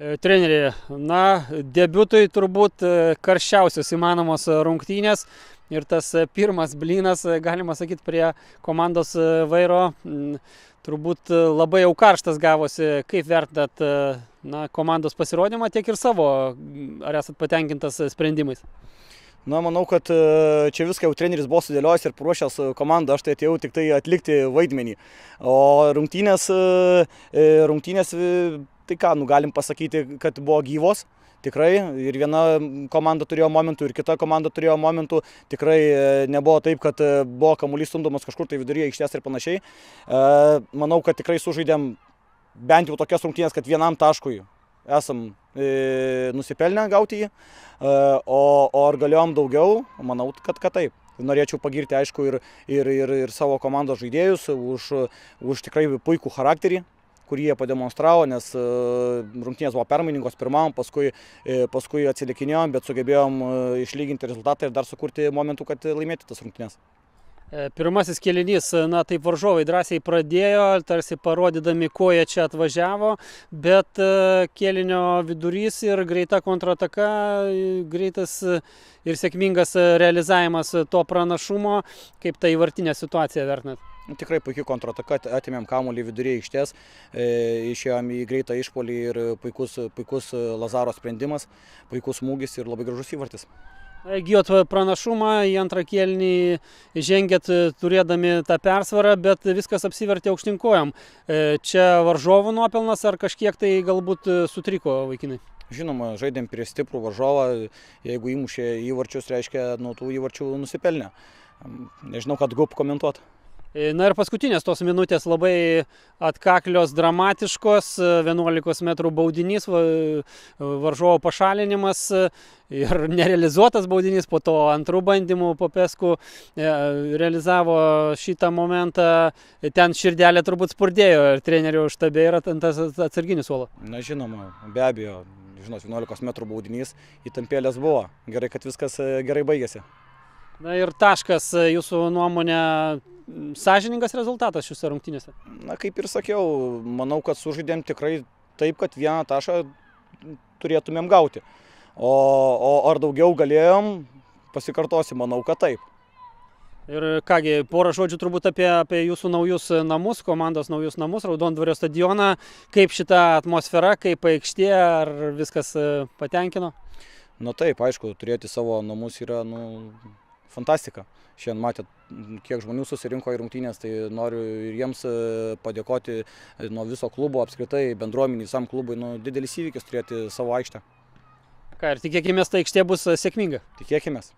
Treneri, debiutui turbūt karščiausios įmanomos rungtynės ir tas pirmas blynas, galima sakyti, prie komandos vairo turbūt labai jau karštas gavosi. Kaip vertinat komandos pasirodymą, tiek ir savo, ar esat patenkintas sprendimais? Manau, kad čia viską jau treneris buvo sudėliojęs ir paruošęs komandą, aš tai atėjau tik tai atlikti vaidmenį. O rungtynės, tai ką, galim pasakyti, kad buvo gyvos, tikrai, ir viena komanda turėjo momentų, ir kita komanda turėjo momentų, tikrai nebuvo taip, kad buvo kamuolys stumdomas kažkur tai viduryje aikštės ir panašiai. Manau, kad tikrai sužaidėm bent jau tokias rungtynės, kad vienam taškui esam nusipelnę gauti jį, o ar galėjom daugiau, manau, kad taip. Norėčiau pagirti, aišku, ir savo komandos žaidėjus už tikrai puikų charakterį, kurį jie pademonstravo, nes rungtynės buvo permainingos pirmam, paskui atsilikinėjom, bet sugebėjom išlyginti rezultatą ir dar sukurti momentų, kad laimėti tas rungtynės. Pirmasis kėlinys, taip varžovai drąsiai pradėjo, tarsi parodydami, ko jie čia atvažiavo, bet kėlinio vidurys ir greita kontrataka, greitas ir sėkmingas realizavimas to pranašumo. Kaip tą įvartinę situaciją vertinat? Tikrai puikiai kontrataka, atėmėm kamuolį viduryje aikštės, išėjom į greitą išpuolį ir puikus Lazaro sprendimas, puikus smūgis ir labai gražus įvartis. Įgijot pranašumą, į antrą kėlinį žengėt turėdami tą persvarą, bet viskas apsivertė aukštyn kojom. Čia varžovų nuopelnas ar kažkiek tai galbūt sutriko vaikinai? Žinoma, žaidėm prieš stiprų varžovą, jeigu įmušė įvarčius, reiškia, nuo tų įvarčių nusipelnė. Nežinau, ką daugiau komentuoti. Ir paskutinės tos minutės labai atkaklios, dramatiškos, 11 metrų baudinys, varžovo pašalinimas ir nerealizuotas baudinys, po to antrų bandymų Popescu realizavo šitą momentą, ten širdelė turbūt spurdėjo ir trenerių štabe yra tas atsarginis suolo. Žinoma, be abejo, 11 metrų baudinys, įtampėlės buvo, gerai, kad viskas gerai baigėsi. Ir taškas, jūsų nuomonė, sąžiningas rezultatas šiuose rungtynėse? Kaip ir sakiau, manau, kad sužaidėm tikrai taip, kad vieną tašką turėtumėm gauti. O ar daugiau galėjom, pasikartosiu, manau, kad taip. Ir kągi, porą žodžių turbūt apie jūsų naujus namus, komandos naujus namus, Raudondvario stadioną. Kaip šita atmosfera, kaip aikštė, ar viskas patenkino? Taip, aišku, turėti savo namus yra, fantastika. Šiandien matėt, kiek žmonių susirinko į rungtynės, tai noriu ir jiems padėkoti nuo viso klubo, apskritai bendruomeniai, visam klubui, didelis įvykis turėti savo aikštę. Ir tikėkimės, ta aikštė bus sėkminga. Tikėkimės.